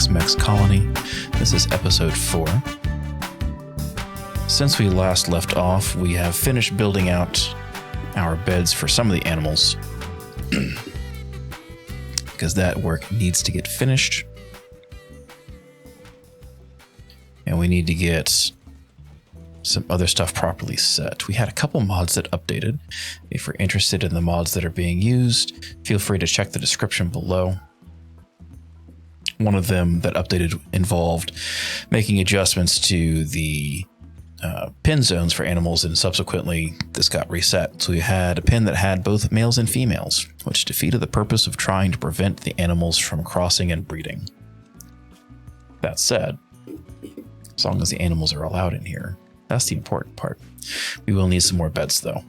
Techs-Mechs Colony. This is episode 4. Since we last left off, we have finished building out our beds for some of the animals because that work needs to get finished. And we need to get some other stuff properly set. We had a couple mods that updated. If you're interested in the mods that are being used, feel free to check the description below. One of them that updated involved making adjustments to the pin zones for animals, and subsequently this got reset. So we had a pin that had both males and females, which defeated the purpose of trying to prevent the animals from crossing and breeding. That said, as long as the animals are allowed in here, that's the important part. We will need some more beds though.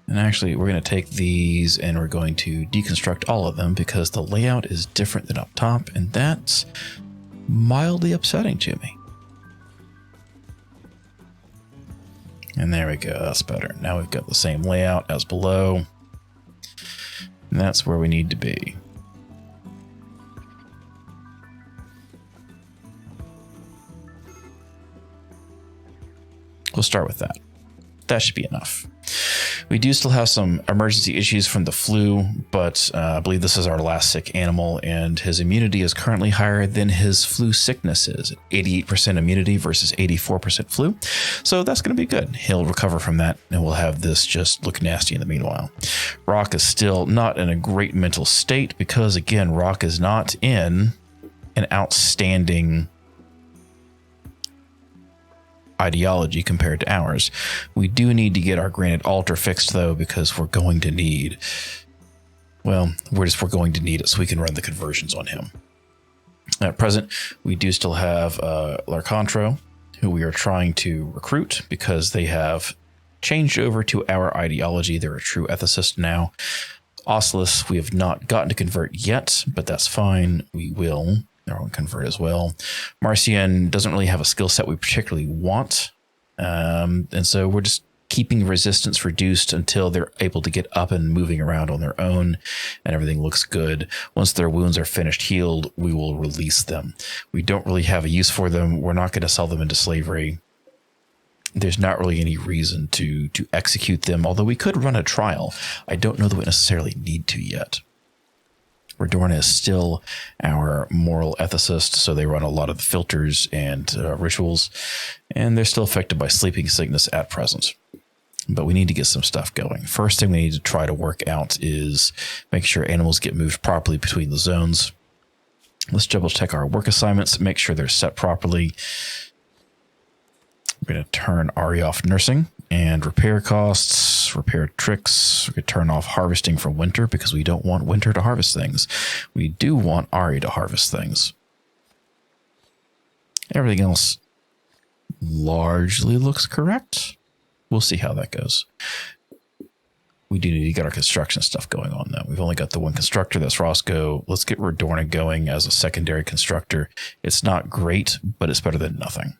And actually, we're going to take these and we're going to deconstruct all of them because the layout is different than up top, and that's mildly upsetting to me. And there we go, that's better. Now we've got the same layout as below. And that's where we need to be. We'll start with that. That should be enough. We do still have some emergency issues from the flu, but I believe this is our last sick animal, and his immunity is currently higher than his flu sickness is. 88% immunity versus 84% flu. So that's going to be good. He'll recover from that, and we'll have this just look nasty in the meanwhile. Rock is still not in a great mental state because, again, Rock is not in an outstanding ideology compared to ours. We do need to get our granite altar fixed though, because we're going to need, well, we're going to need it so we can run the conversions on him. At present, we do still have Larcontro, who we are trying to recruit because they have changed over to our ideology. They're a true ethicist now. Ocelus, we have not gotten to convert yet, but that's fine. We will. Convert as well. Marcian doesn't really have a skill set we particularly want. And so we're just keeping resistance reduced until they're able to get up and moving around on their own and everything looks good. Once their wounds are finished healed, we will release them. We don't really have a use for them. We're not going to sell them into slavery. There's not really any reason to execute them, although we could run a trial. I don't know that we necessarily need to yet. Redorna is still our moral ethicist, so they run a lot of the filters and rituals, and they're still affected by sleeping sickness at present. But we need to get some stuff going. First thing we need to try to work out is make sure animals get moved properly between the zones. Let's double check our work assignments, make sure they're set properly. We're going to turn Ari off nursing and repair costs, repair tricks. We could turn off harvesting for winter because we don't want winter to harvest things. We do want Ari to harvest things. Everything else largely looks correct. We'll see how that goes. We do need to get our construction stuff going on, though. We've only got the one constructor, that's Roscoe. Let's get Redorna going as a secondary constructor. It's not great, but it's better than nothing.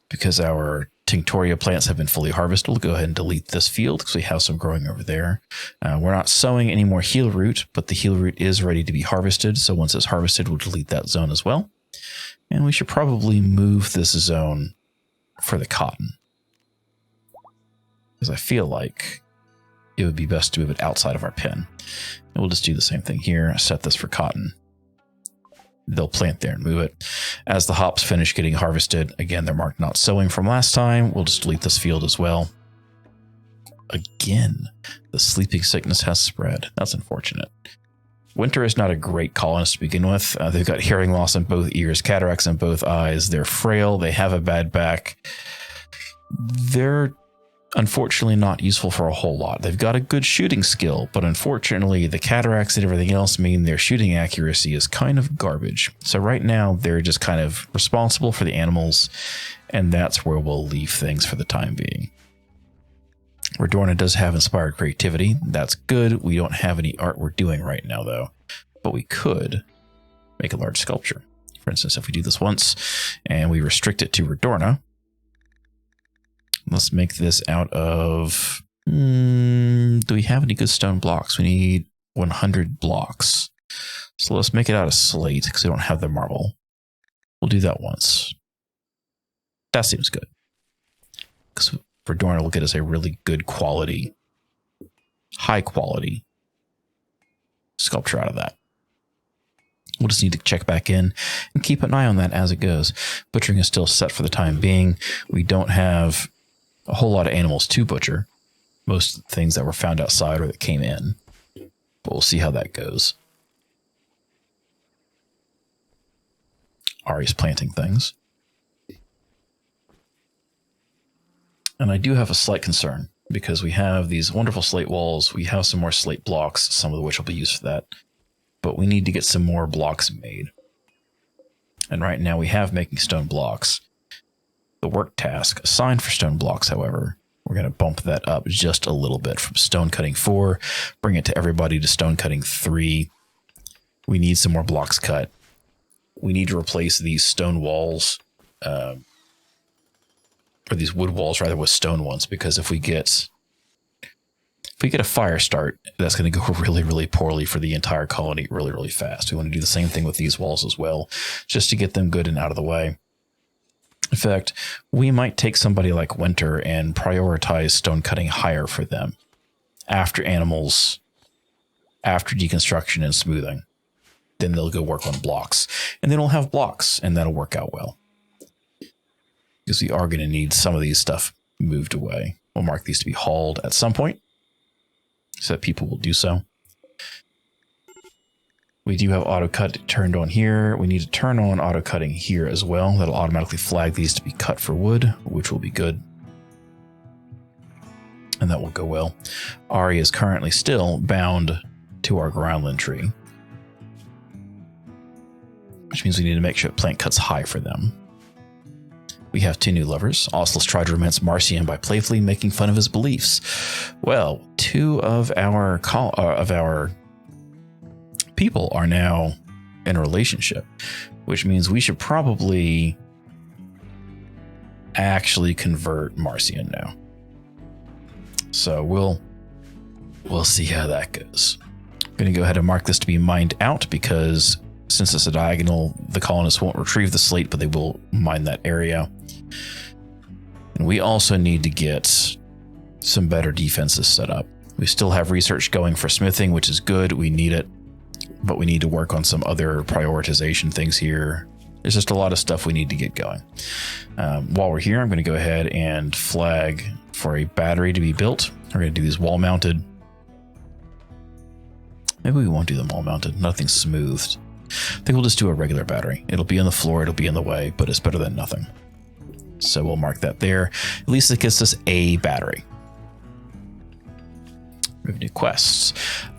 Because our Tinctoria plants have been fully harvested, we'll go ahead and delete this field because we have some growing over there. We're not sowing any more heel root, but the heel root is ready to be harvested. So once it's harvested, we'll delete that zone as well. And we should probably move this zone for the cotton, because I feel like it would be best to move it outside of our pen. And we'll just do the same thing here. Set this for cotton. They'll plant there and move it. As the hops finish getting harvested, again, they're marked not sowing from last time. We'll just delete this field as well. Again, the sleeping sickness has spread. That's unfortunate. Winter is not a great colonist to begin with. They've got hearing loss in both ears, cataracts in both eyes. They're frail. They have a bad back. They're unfortunately not useful for a whole lot. They've got a good shooting skill, but unfortunately the cataracts and everything else mean their shooting accuracy is kind of garbage. So right now they're just kind of responsible for the animals, and that's where we'll leave things for the time being. Redorna does have inspired creativity. That's good. We don't have any art we're doing right now though, but we could make a large sculpture. For instance, if we do this once and we restrict it to Redorna, let's make this out of... do we have any good stone blocks? We need 100 blocks. So let's make it out of slate because we don't have the marble. We'll do that once. That seems good. Because Redorna will get us a really good quality, high quality sculpture out of that. We'll just need to check back in and keep an eye on that as it goes. Butchering is still set for the time being. We don't have a whole lot of animals to butcher. Most things that were found outside or that came in. But we'll see how that goes. Ari's planting things. And I do have a slight concern because we have these wonderful slate walls. We have some more slate blocks, some of which will be used for that. But we need to get some more blocks made. And right now we have making stone blocks. The work task assigned for stone blocks, however, we're going to bump that up just a little bit from stone cutting 4, bring it to everybody to stone cutting 3. We need some more blocks cut. We need to replace these stone walls, or these wood walls rather, with stone ones, because if we get a fire start, that's going to go really, really poorly for the entire colony really, really fast. We want to do the same thing with these walls as well, just to get them good and out of the way. In fact, we might take somebody like Winter and prioritize stone cutting higher for them after animals, after deconstruction and smoothing. Then they'll go work on blocks, and then we'll have blocks, and that'll work out well. Because we are going to need some of these stuff moved away. We'll mark these to be hauled at some point, so that people will do so. We do have auto cut turned on here. We need to turn on auto cutting here as well. That'll automatically flag these to be cut for wood, which will be good. And that will go well. Ari is currently still bound to our groundland tree, which means we need to make sure plant cuts high for them. We have 2 new lovers. Oslos tried to romance Marcian by playfully making fun of his beliefs. Well, 2 of our people are now in a relationship, which means we should probably actually convert Marcian now. So we'll see how that goes. I'm going to go ahead and mark this to be mined out because since it's a diagonal, the colonists won't retrieve the slate, but they will mine that area. And we also need to get some better defenses set up. We still have research going for smithing, which is good. We need it, but we need to work on some other prioritization things here. There's just a lot of stuff we need to get going. While we're here, I'm going to go ahead and flag for a battery to be built. We're going to do these wall mounted. Maybe we won't do them wall mounted. Nothing's smoothed. I think we'll just do a regular battery. It'll be on the floor, it'll be in the way, but it's better than nothing. So we'll mark that there. At least it gets us a battery. We have new quests.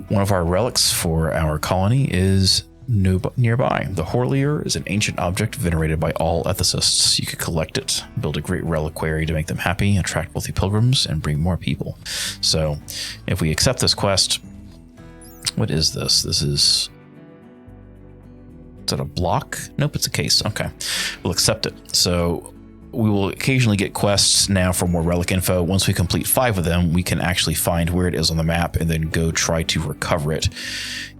One of our relics for our colony is nearby. The Horlier is an ancient object venerated by all ethicists. You could collect it, build a great reliquary to make them happy, attract wealthy pilgrims, and bring more people. So if we accept this quest, what is this? This is... Is that a block? Nope, it's a case. Okay. We'll accept it. So we will occasionally get quests now for more relic info. Once we complete 5 of them, we can actually find where it is on the map and then go try to recover it,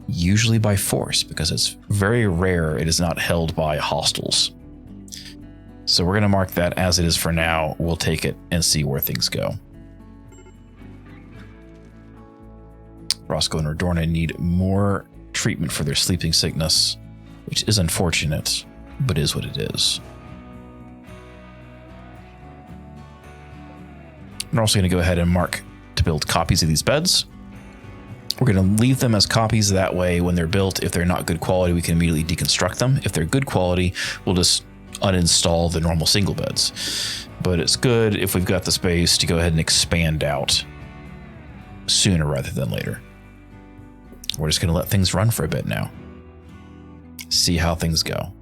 usually by force, because it's very rare it is not held by hostiles. So we're going to mark that as it is for now. We'll take it and see where things go. Roscoe and Redorna need more treatment for their sleeping sickness, which is unfortunate, but is what it is. We're also going to go ahead and mark to build copies of these beds. We're going to leave them as copies. That way, when they're built, if they're not good quality, we can immediately deconstruct them. If they're good quality, we'll just uninstall the normal single beds. But it's good if we've got the space to go ahead and expand out sooner rather than later. We're just going to let things run for a bit now. See how things go.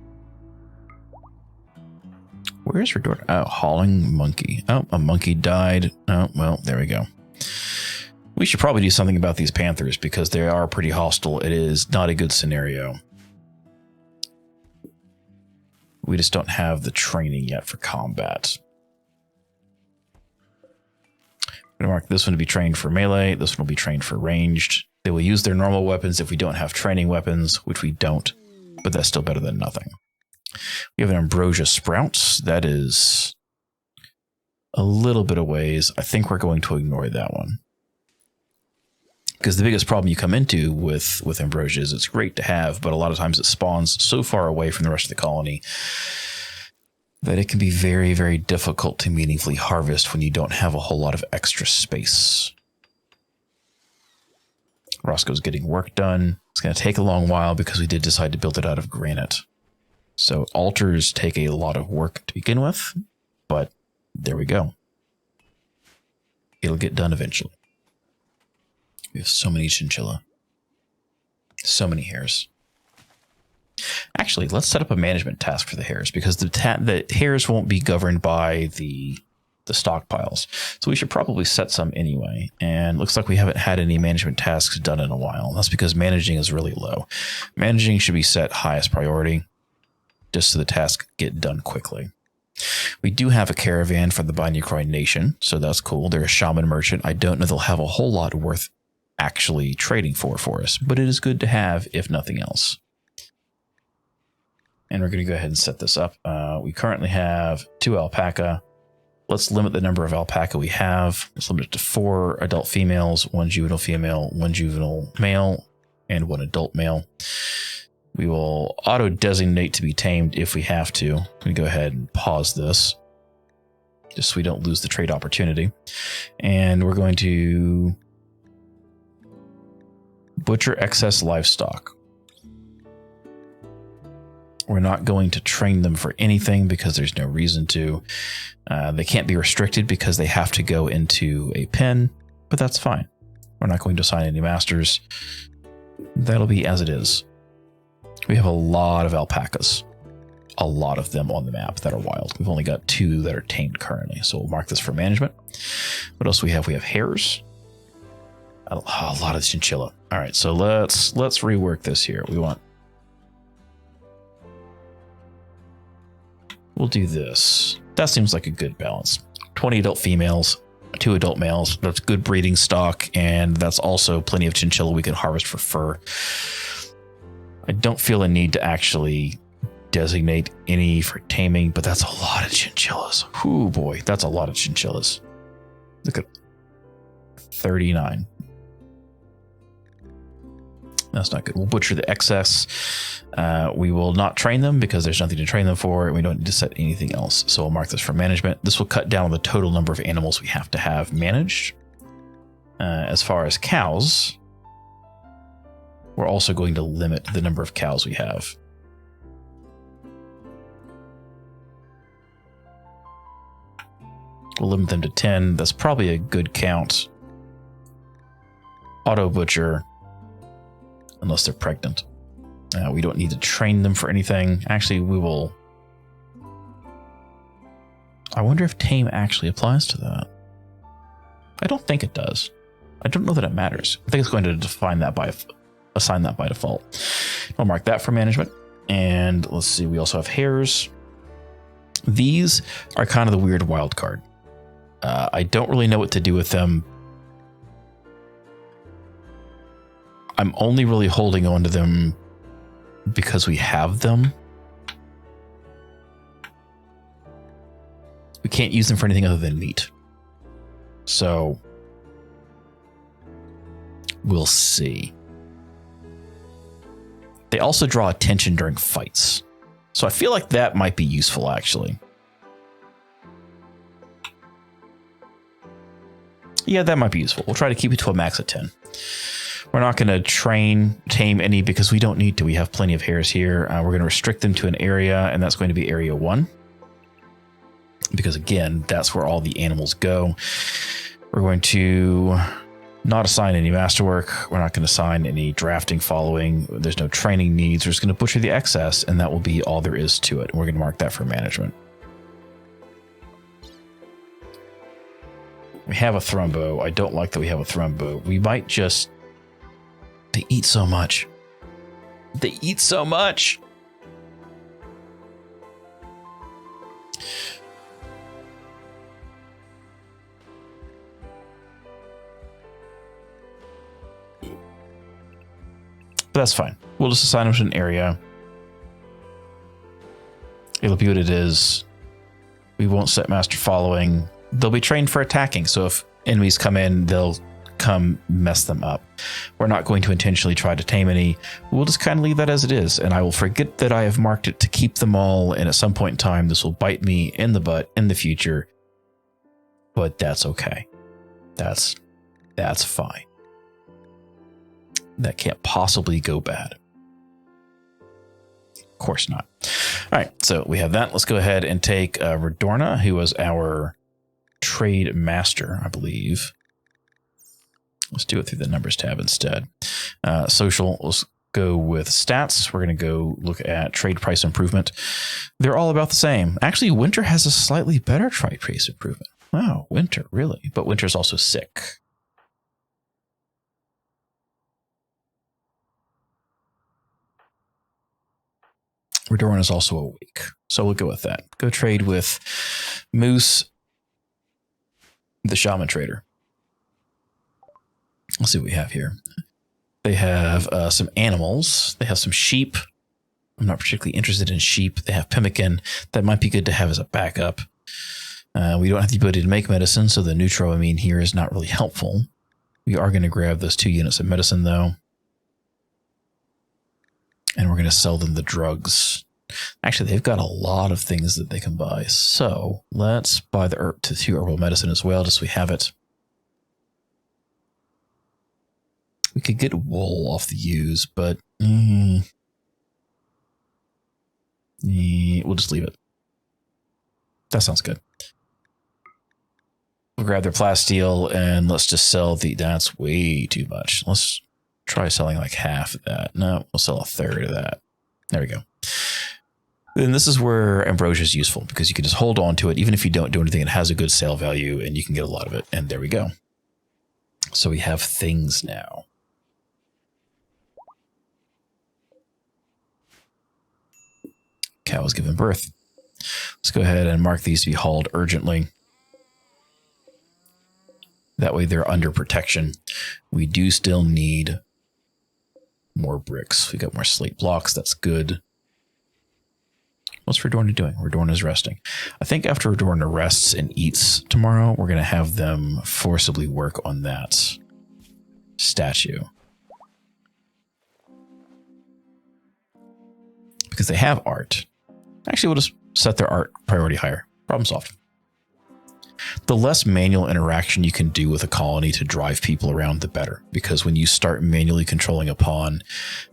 Where's Redorna? Oh, hauling monkey. Oh, a monkey died. Oh, well, there we go. We should probably do something about these panthers because they are pretty hostile. It is not a good scenario. We just don't have the training yet for combat. I'm going to mark this one to be trained for melee. This one will be trained for ranged. They will use their normal weapons if we don't have training weapons, which we don't, but that's still better than nothing. We have an ambrosia sprout. That is a little bit of ways. I think we're going to ignore that one. Because the biggest problem you come into with ambrosia is it's great to have, but a lot of times it spawns so far away from the rest of the colony that it can be very, very difficult to meaningfully harvest when you don't have a whole lot of extra space. Roscoe's getting work done. It's going to take a long while because we did decide to build it out of granite. So altars take a lot of work to begin with, but there we go. It'll get done eventually. We have so many chinchilla. So many hares. Actually, let's set up a management task for the hares because the hares won't be governed by the stockpiles. So we should probably set some anyway. And looks like we haven't had any management tasks done in a while. That's because managing is really low. Managing should be set highest priority just so the tasks get done quickly. We do have a caravan for the Bynecroy Nation, so that's cool. They're a shaman merchant. I don't know they'll have a whole lot worth actually trading for us, but it is good to have if nothing else. And we're going to go ahead and set this up. We currently have 2 alpaca. Let's limit the number of alpaca we have. Let's limit it to 4 adult females, 1 juvenile female, 1 juvenile male, and 1 adult male. We will auto-designate to be tamed if we have to. I'm going to go ahead and pause this, just so we don't lose the trade opportunity. And we're going to butcher excess livestock. We're not going to train them for anything because there's no reason to. They can't be restricted because they have to go into a pen, but that's fine. We're not going to assign any masters. That'll be as it is. We have a lot of alpacas. A lot of them on the map that are wild. We've only got 2 that are tamed currently, so we'll mark this for management. What else do we have? We have hares. A lot of chinchilla. All right, so let's rework this here. We'll do this. That seems like a good balance. 20 adult females, 2 adult males. That's good breeding stock, and that's also plenty of chinchilla we can harvest for fur. I don't feel a need to actually designate any for taming, but that's a lot of chinchillas. Ooh, boy, that's a lot of chinchillas. Look at 39. That's not good. We'll butcher the excess. We will not train them because there's nothing to train them for, and we don't need to set anything else. So we'll mark this for management. This will cut down on the total number of animals we have to have managed. As far as cows, we're also going to limit the number of cows we have. We'll limit them to 10. That's probably a good count. Auto butcher. Unless they're pregnant. We don't need to train them for anything. Actually, we will... I wonder if tame actually applies to that. I don't think it does. I don't know that it matters. I think it's going to assign that by default. I'll mark that for management. And let's see, we also have hares. These are kind of the weird wild card. I don't really know what to do with them. I'm only really holding on to them because we have them. We can't use them for anything other than meat. So we'll see. They also draw attention during fights. So I feel like that might be useful, actually. Yeah, that might be useful. We'll try to keep it to a max of 10. We're not going to tame any because we don't need to. We have plenty of hares here. We're going to restrict them to an area, and that's going to be area 1. Because again, that's where all the animals go. We're going to not assign any masterwork. We're not going to assign any drafting following. There's no training needs. We're just going to butcher the excess, and that will be all there is to it. And we're going to mark that for management. We have a thrumbo. I don't like that we have a thrumbo. We might just... They eat so much. They eat so much. that's fine. We'll just assign them to an area. It'll be what it is. We won't set master following. They'll be trained for attacking. So if enemies come in, they'll come mess them up. We're not going to intentionally try to tame any. We'll just kind of leave that as it is. And I will forget that I have marked it to keep them all. And at some point in time, this will bite me in the butt in the future. But that's okay. That's fine. That can't possibly go bad. Of course not. All right, so we have that. Let's go ahead and take Redorna, who was our trade master, I believe. Let's do it through the numbers tab instead. Social, let's go with stats. We're going to go look at trade price improvement. They're all about the same. Actually, Winter has a slightly better trade price improvement. Wow, Winter, really? But Winter's also sick. Redorna is also awake, so we'll go with that. Go trade with Moose, the shaman trader. Let's see what we have here. They have some animals. They have some sheep. I'm not particularly interested in sheep. They have pemmican. That might be good to have as a backup. We don't have the ability to make medicine, so the neutroamine here is not really helpful. We are going to grab those 2 units of medicine, though. And we're going to sell them the drugs. Actually, they've got a lot of things that they can buy. So let's buy the 2 herbal medicine as well, just so we have it. We could get wool off the ewes, but we'll just leave it. That sounds good. We'll grab their plasteel and let's just sell that's way too much. Let's try selling like half of that. No, we'll sell a third of that. There we go. Then this is where ambrosia is useful because you can just hold on to it. Even if you don't do anything, it has a good sale value and you can get a lot of it. And there we go. So we have things now. Cow is given birth. Let's go ahead and mark these to be hauled urgently. That way they're under protection. We do still need more bricks. We got more slate blocks. That's good. What's Redorna doing? Redorna's resting. I think after Redorna rests and eats tomorrow, we're going to have them forcibly work on that statue. Because they have art. Actually, we'll just set their art priority higher. Problem solved. The less manual interaction you can do with a colony to drive people around, the better. Because when you start manually controlling a pawn,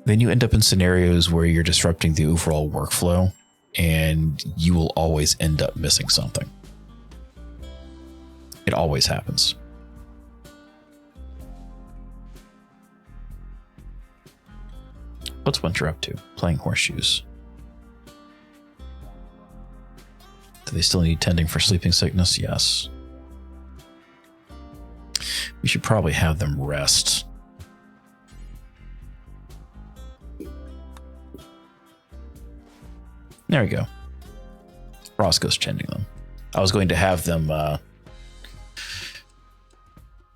then you end up in scenarios where you're disrupting the overall workflow and you will always end up missing something. It always happens. What's Winter up to? Playing horseshoes. Do they still need tending for sleeping sickness? Yes. We should probably have them rest. There we go. Roscoe's tending them. I was going to have them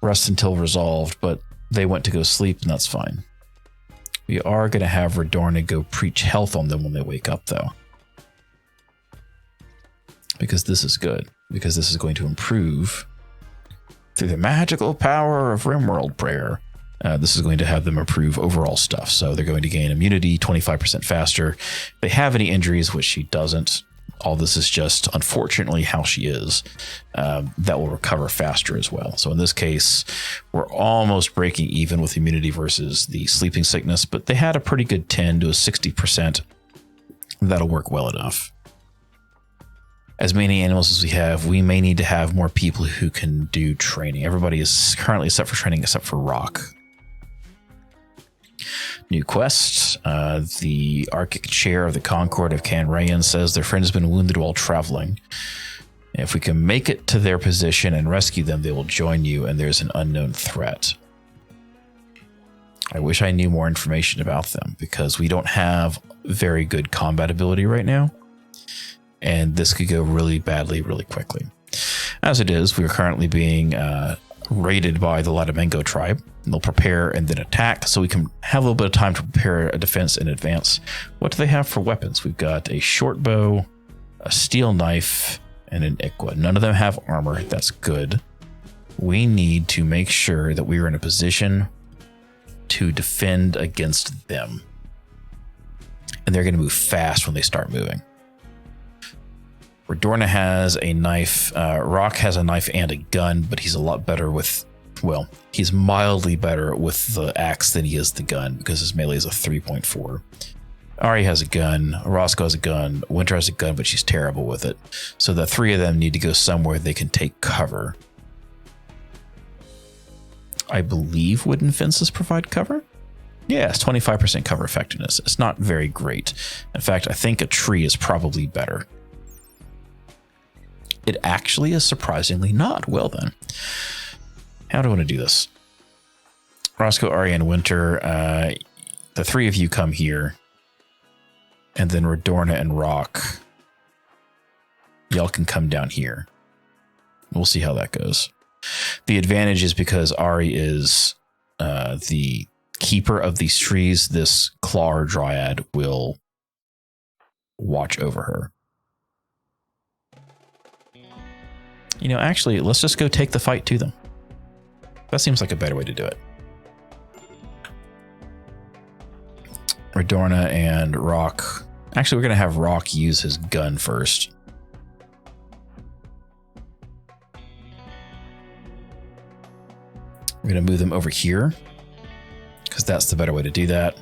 rest until resolved, but they went to go sleep, and that's fine. We are going to have Redorna go preach health on them when they wake up, though. Because this is good. Because this is going to improve through the magical power of RimWorld prayer. This is going to have them improve overall stuff. So they're going to gain immunity 25% faster. If they have any injuries, which she doesn't, all this is just, unfortunately, how she is. That will recover faster as well. So in this case, we're almost breaking even with immunity versus the sleeping sickness, but they had a pretty good 10 to a 60%. That'll work well enough. As many animals as we have, we may need to have more people who can do training. Everybody is currently set for training except for Rock. New quest. The Archic Chair of the Concord of Canrayan says their friend has been wounded while traveling. If we can make it to their position and rescue them, they will join you, and there's an unknown threat. I wish I knew more information about them, because we don't have very good combat ability right now. And this could go really badly, really quickly. As it is, we are currently being raided by the Latimengo tribe. They'll prepare and then attack, so we can have a little bit of time to prepare a defense in advance. What do they have for weapons? We've got a short bow, a steel knife, and an Ikwa. None of them have armor. That's good. We need to make sure that we are in a position to defend against them. And they're going to move fast when they start moving. Redorna has a knife. Rock has a knife and a gun, but he's a lot better with, well, he's mildly better with the axe than he is the gun because his melee is a 3.4. Ari has a gun. Roscoe has a gun. Winter has a gun, but she's terrible with it. So the three of them need to go somewhere they can take cover. I believe wooden fences provide cover. Yes, 25% cover effectiveness. It's not very great. In fact, I think a tree is probably better. It actually is surprisingly not. Well then, how do I want to do this? Roscoe, Ari, and Winter, the three of you come here. And then Redorna and Rock, y'all can come down here. We'll see how that goes. The advantage is because Ari is the keeper of these trees. This Claw Dryad will watch over her. You know, actually, let's just go take the fight to them. That seems like a better way to do it. Redorna and Rock. Actually, we're going to have Rock use his gun first. We're going to move them over here because that's the better way to do that.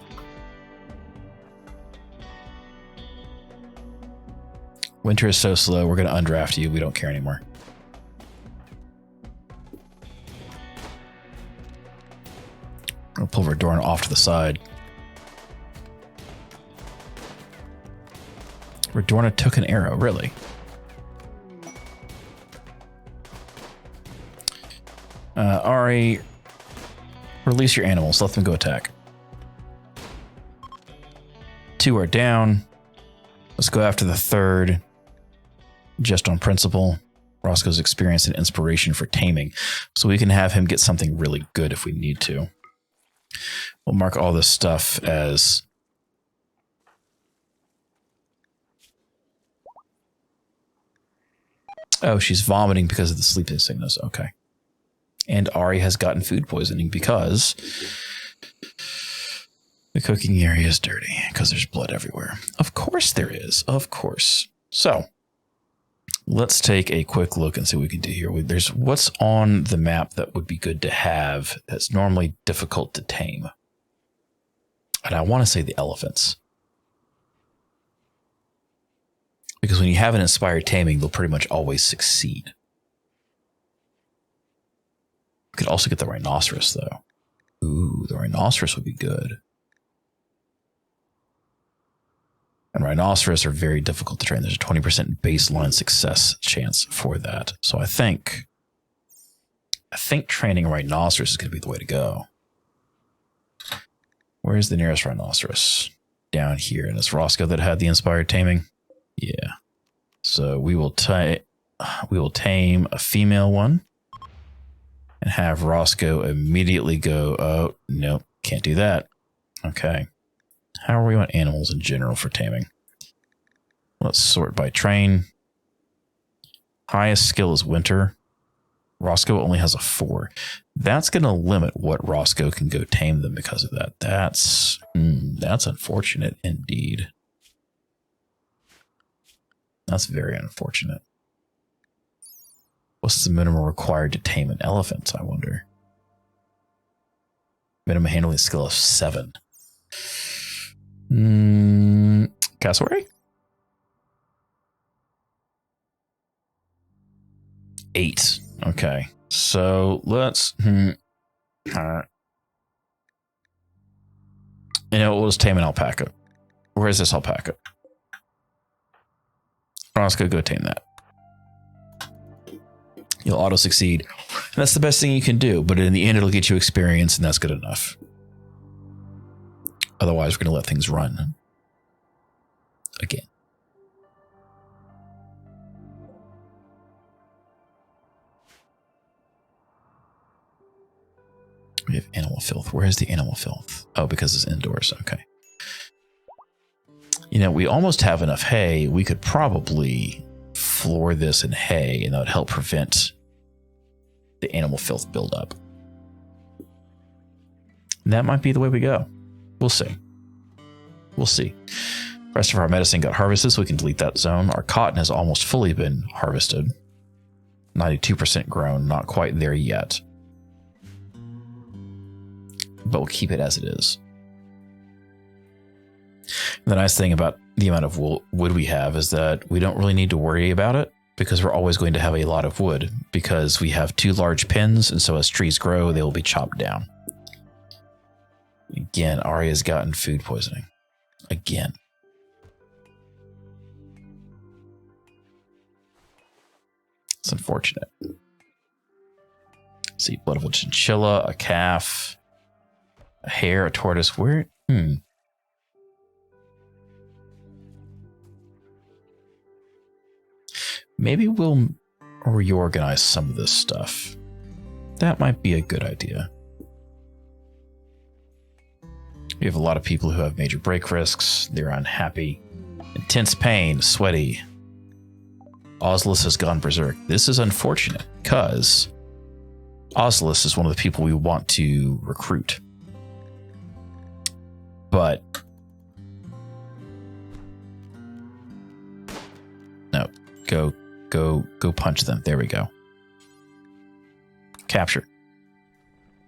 Winter is so slow. We're going to undraft you. We don't care anymore. I'll pull Redorna off to the side. Redorna took an arrow, really? Ari, release your animals. Let them go attack. 2 are down. Let's go after the third. Just on principle. Roscoe's experience and inspiration for taming. So we can have him get something really good if we need to. We'll mark all this stuff as... Oh, she's vomiting because of the sleeping sickness. Okay. And Ari has gotten food poisoning because the cooking area is dirty because there's blood everywhere. Of course there is. Of course. So let's take a quick look and see what we can do here. There's what's on the map that would be good to have that's normally difficult to tame. And I want to say the elephants. Because when you have an inspired taming, they'll pretty much always succeed. You could also get the rhinoceros, though. Ooh, the rhinoceros would be good. And rhinoceros are very difficult to train. There's a 20% baseline success chance for that. So I think training a rhinoceros is going to be the way to go. Where's the nearest rhinoceros? Down here. And it's Roscoe that had the inspired taming. Yeah. So we will tame a female one and have Roscoe immediately go, oh, nope, can't do that. Okay. How are we on animals in general for taming? Let's sort by train. Highest skill is Winter. Roscoe only has a 4. That's going to limit what Roscoe can go tame them because of that. That's unfortunate indeed. That's very unfortunate. What's the minimum required to tame an elephant, I wonder? Minimum handling skill of 7. Cassowary? 8. Okay. So let's... we'll just tame an alpaca. Where is this alpaca? Roscoe, go tame that. You'll auto-succeed. And that's the best thing you can do, but in the end, it'll get you experience, and that's good enough. Otherwise, we're going to let things run. Again. We have animal filth. Where is the animal filth? Oh, because it's indoors. Okay. You know, we almost have enough hay. We could probably floor this in hay, and that would help prevent the animal filth buildup. That might be the way we go. We'll see. We'll see. The rest of our medicine got harvested, so we can delete that zone. Our cotton has almost fully been harvested. 92% grown, not quite there yet. But we'll keep it as it is. The nice thing about the amount of wood we have is that we don't really need to worry about it, because we're always going to have a lot of wood, because we have 2 large pens, and so as trees grow, they will be chopped down. Again, Arya's gotten food poisoning. Again. It's unfortunate. Let's see, blood of a chinchilla, a calf, a hare, a tortoise. Where? Maybe we'll reorganize some of this stuff. That might be a good idea. We have a lot of people who have major break risks. They're unhappy. Intense pain, sweaty. Ozlus has gone berserk. This is unfortunate because Ozlus is one of the people we want to recruit. But no, go punch them. There we go. Capture.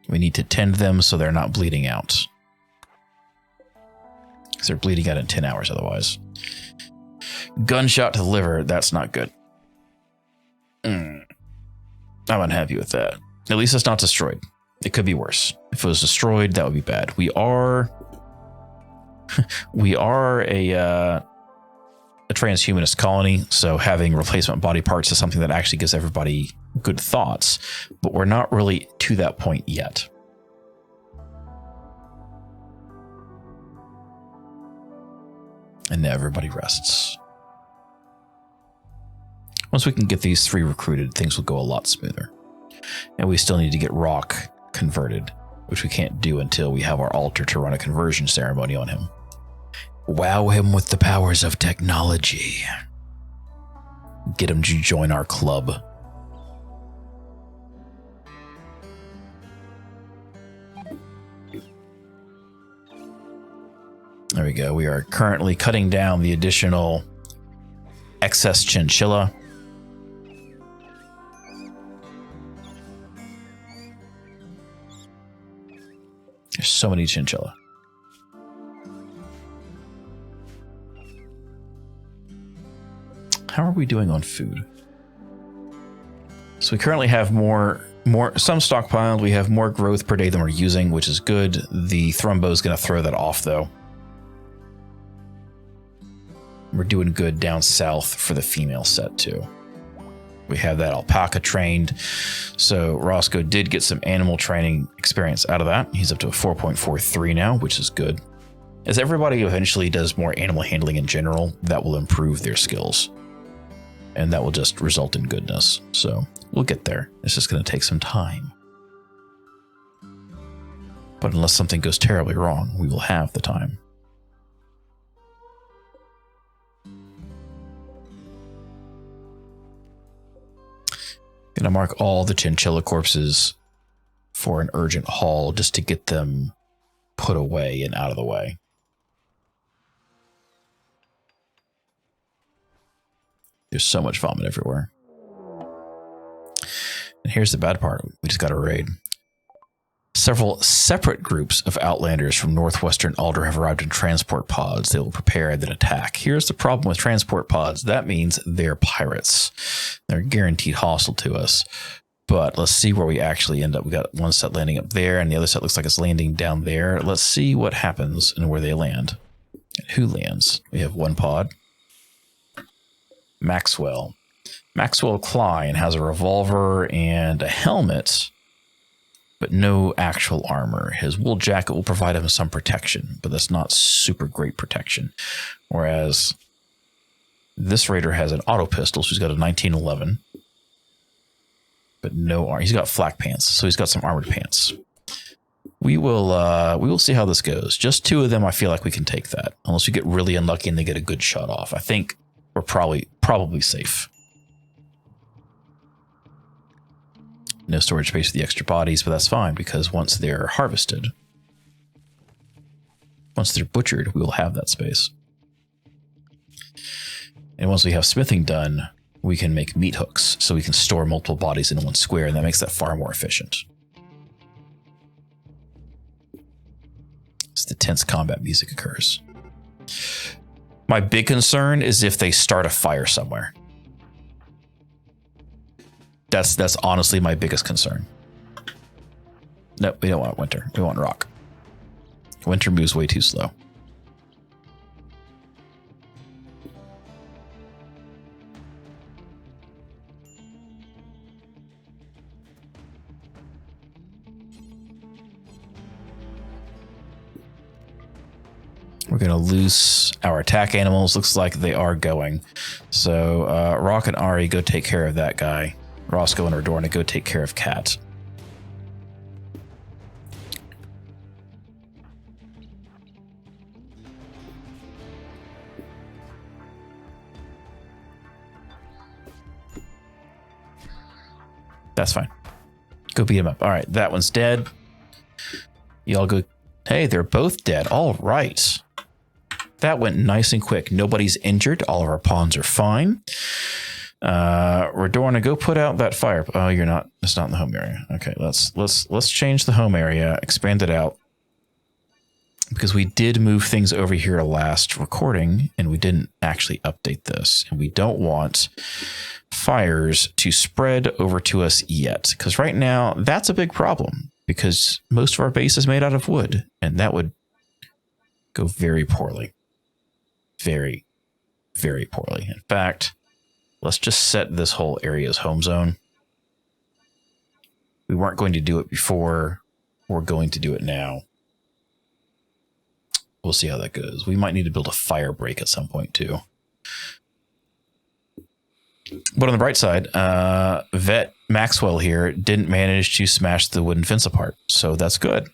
We need to tend them so they're not bleeding out. Because they're bleeding out in 10 hours otherwise. Gunshot to the liver. That's not good. I'm unhappy with that. At least it's not destroyed. It could be worse. If it was destroyed, that would be bad. We are a transhumanist colony, so having replacement body parts is something that actually gives everybody good thoughts, but we're not really to that point yet. And now everybody rests. Once we can get these 3 recruited, things will go a lot smoother. And we still need to get Rock converted, which we can't do until we have our altar to run a conversion ceremony on him. Wow him with the powers of technology. Get him to join our club. There we go. We are currently cutting down the additional excess chinchilla. There's so many chinchilla. How are we doing on food? So we currently have some stockpiled. We have more growth per day than we're using, which is good. The Thrumbo is going to throw that off, though. We're doing good down south for the female set, too. We have that alpaca trained. So Roscoe did get some animal training experience out of that. He's up to a 4.43 now, which is good. As everybody eventually does more animal handling in general, that will improve their skills. And that will just result in goodness. So we'll get there. It's just going to take some time. But unless something goes terribly wrong, we will have the time. Gonna mark all the chinchilla corpses for an urgent haul just to get them put away and out of the way. There's so much vomit everywhere. And here's the bad part. We just got a raid. Several separate groups of Outlanders from northwestern Alder have arrived in transport pods. They will prepare and then attack. Here's the problem with transport pods. That means they're pirates. They're guaranteed hostile to us. But let's see where we actually end up. We got one set landing up there, and the other set looks like it's landing down there. Let's see what happens and where they land. And who lands? We have one pod. Maxwell. Maxwell Klein has a revolver and a helmet, but no actual armor. His wool jacket will provide him some protection, but that's not super great protection. Whereas this raider has an auto pistol, so he's got a 1911, but no armor. He's got flak pants, so he's got some armored pants. We will see how this goes. Just 2 of them, I feel like we can take that. Unless we get really unlucky and they get a good shot off. I think we're probably safe. No storage space for the extra bodies, but that's fine because once they're harvested, once they're butchered, we will have that space. And once we have smithing done, we can make meat hooks, so we can store multiple bodies in one square, and that makes that far more efficient. As the tense combat music occurs. My big concern is if they start a fire somewhere. That's honestly my biggest concern. No, we don't want winter. We want rock. Winter moves way too slow. We're going to loose our attack animals. Looks like they are going. So Rock and Ari, go take care of that guy. Roscoe and Redorna, go take care of Cat. That's fine. Go beat him up. All right, that one's dead. Y'all go. Hey, they're both dead. All right. That went nice and quick. Nobody's injured. All of our pawns are fine. Redorna, go put out that fire. Oh, you're not. It's not in the home area. Okay, let's change the home area. Expand it out because we did move things over here last recording, and we didn't actually update this. And we don't want fires to spread over to us yet, because right now that's a big problem because most of our base is made out of wood, and that would go very poorly. Very, very poorly. In fact, let's just set this whole area as home zone. We weren't going to do it before. We're going to do it now. We'll see how that goes. We might need to build a fire break at some point too. But on the bright side, Vet Maxwell here didn't manage to smash the wooden fence apart. So that's good.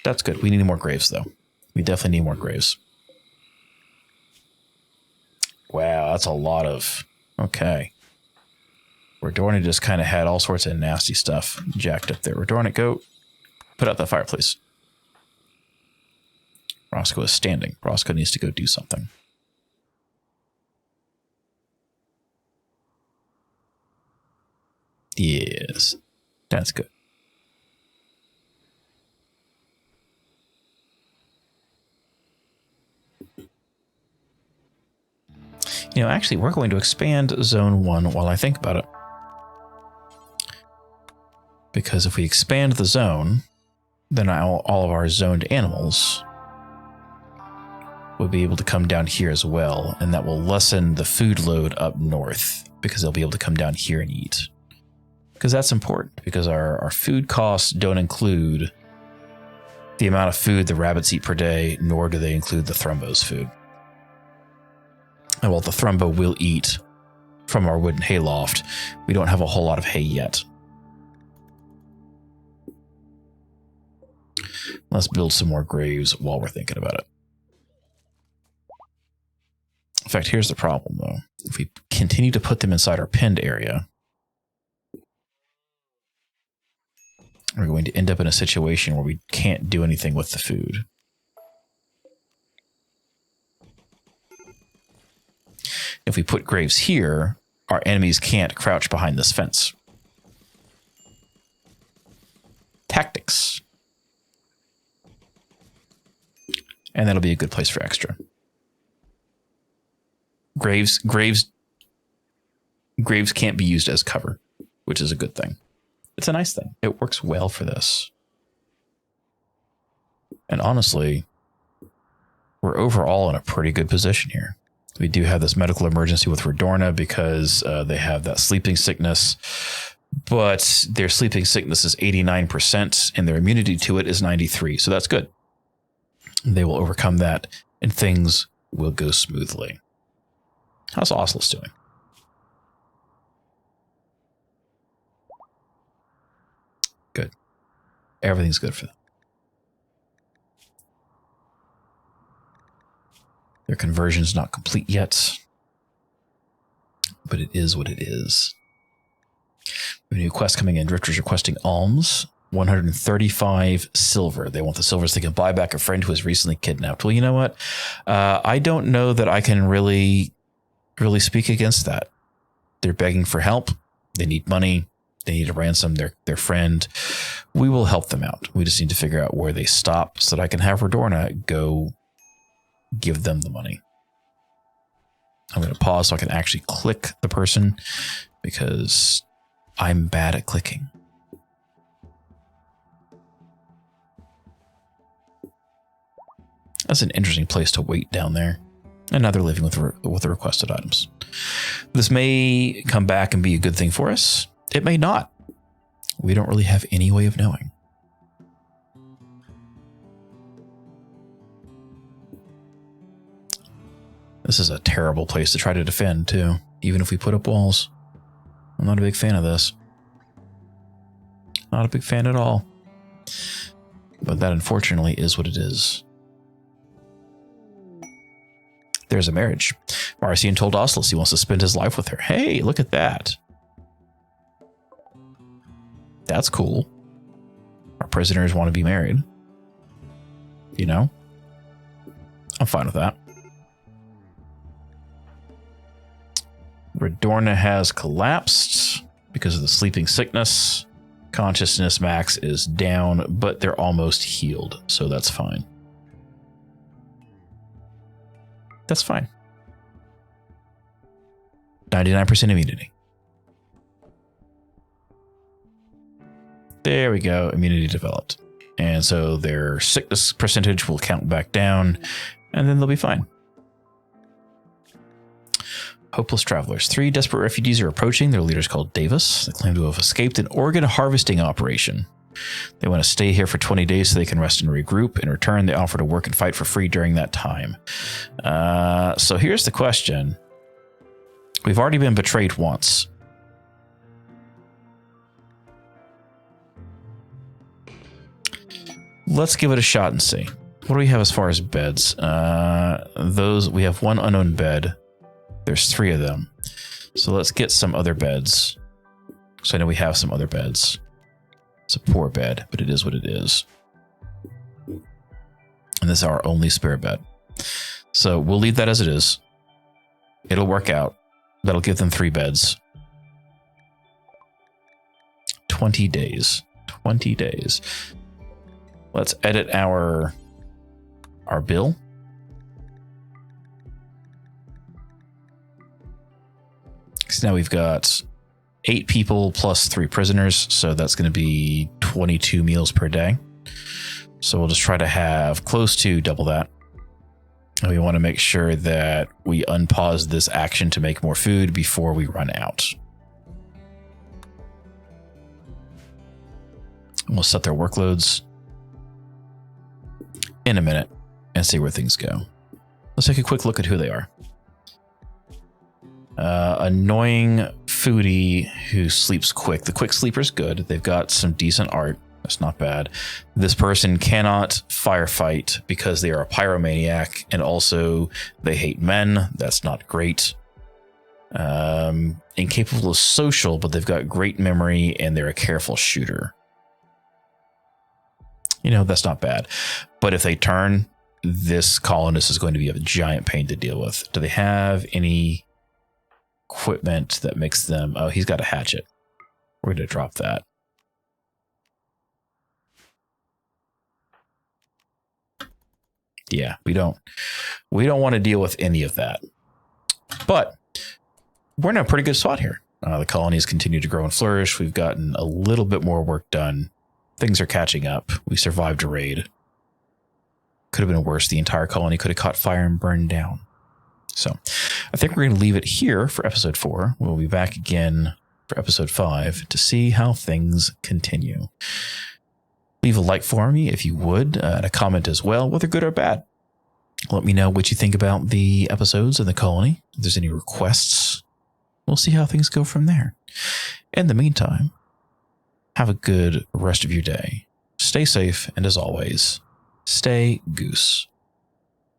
That's good. We need more graves though. We definitely need more graves. Wow, that's a lot of... Okay. Redorna just kind of had all sorts of nasty stuff jacked up there. Redorna, go put out that fire, please. Roscoe is standing. Roscoe needs to go do something. Yes. That's good. You know, actually, we're going to expand Zone 1 while I think about it. Because if we expand the zone, then all of our zoned animals will be able to come down here as well, and that will lessen the food load up north, because they'll be able to come down here and eat. Because that's important, because our food costs don't include the amount of food the rabbits eat per day, nor do they include the Thrumbos' food. And while the Thrumbo will eat from our wooden hayloft, we don't have a whole lot of hay yet. Let's build some more graves while we're thinking about it. In fact, here's the problem, though. If we continue to put them inside our penned area, we're going to end up in a situation where we can't do anything with the food. If we put graves here, our enemies can't crouch behind this fence. Tactics. And that'll be a good place for extra. Graves can't be used as cover, which is a good thing. It's a nice thing. It works well for this. And honestly, we're overall in a pretty good position here. We do have this medical emergency with Redorna because they have that sleeping sickness, but their sleeping sickness is 89% and their immunity to it is 93%. So that's good. They will overcome that and things will go smoothly. How's Osseous doing? Good. Everything's good for them. Their conversion's not complete yet, but it is what it is. We have a new quest coming in. Drifters requesting alms. 135 silver. They want the silver so they can buy back a friend who was recently kidnapped. Well, you know what? I don't know that I can really speak against that. They're begging for help. They need money. They need to ransom their friend. We will help them out. We just need to figure out where they stop so that I can have Redorna go give them the money. I'm going to pause so I can actually click the person because I'm bad at clicking. That's an interesting place to wait down there. And now they're living with the requested items. This may come back and be a good thing for us. It may not. We don't really have any way of knowing. This is a terrible place to try to defend, too. Even if we put up walls. I'm not a big fan of this. Not a big fan at all. But that, unfortunately, is what it is. There's a marriage. Marcian told Oslos he wants to spend his life with her. Hey, look at that. That's cool. Our prisoners want to be married. You know? I'm fine with that. Redorna has collapsed because of the sleeping sickness. Consciousness max is down, but they're almost healed, so that's fine. That's fine. 99% immunity. There we go. Immunity developed. And so their sickness percentage will count back down, and then they'll be fine. Hopeless travelers. 3 desperate refugees are approaching. Their leader is called Davis. They claim to have escaped an organ harvesting operation. They want to stay here for 20 days so they can rest and regroup. In return, they offer to work and fight for free during that time. So here's the question. We've already been betrayed once. Let's give it a shot and see. What do we have as far as beds? We have 1 unknown bed. There's 3 of them. So let's get some other beds. So I know we have some other beds. It's a poor bed, but it is what it is. And this is our only spare bed. So we'll leave that as it is. It'll work out. That'll give them 3 beds. 20 days. 20 days. Let's edit our bill. So now we've got 8 people plus 3 prisoners, so that's going to be 22 meals per day. So we'll just try to have close to double that. And we want to make sure that we unpause this action to make more food before we run out. And we'll set their workloads in a minute and see where things go. Let's take a quick look at who they are. Annoying foodie who sleeps quick. The quick sleeper's good. They've got some decent art. That's not bad. This person cannot firefight because they are a pyromaniac, and also they hate men. That's not great. Incapable of social, but they've got great memory and they're a careful shooter. You know, that's not bad. But if they turn, this colonist is going to be a giant pain to deal with. Do they have any equipment that makes them... Oh, he's got a hatchet. We're going to drop that. Yeah, we don't want to deal with any of that. But we're in a pretty good spot here. The colonies continue to grow and flourish. We've gotten a little bit more work done. Things are catching up. We survived a raid. Could have been worse. The entire colony could have caught fire and burned down. So I think we're going to leave it here for episode 4. We'll be back again for episode 5 to see how things continue. Leave a like for me if you would, and a comment as well, whether good or bad. Let me know what you think about the episodes in the colony. If there's any requests, we'll see how things go from there. In the meantime, have a good rest of your day. Stay safe, and as always, stay goose.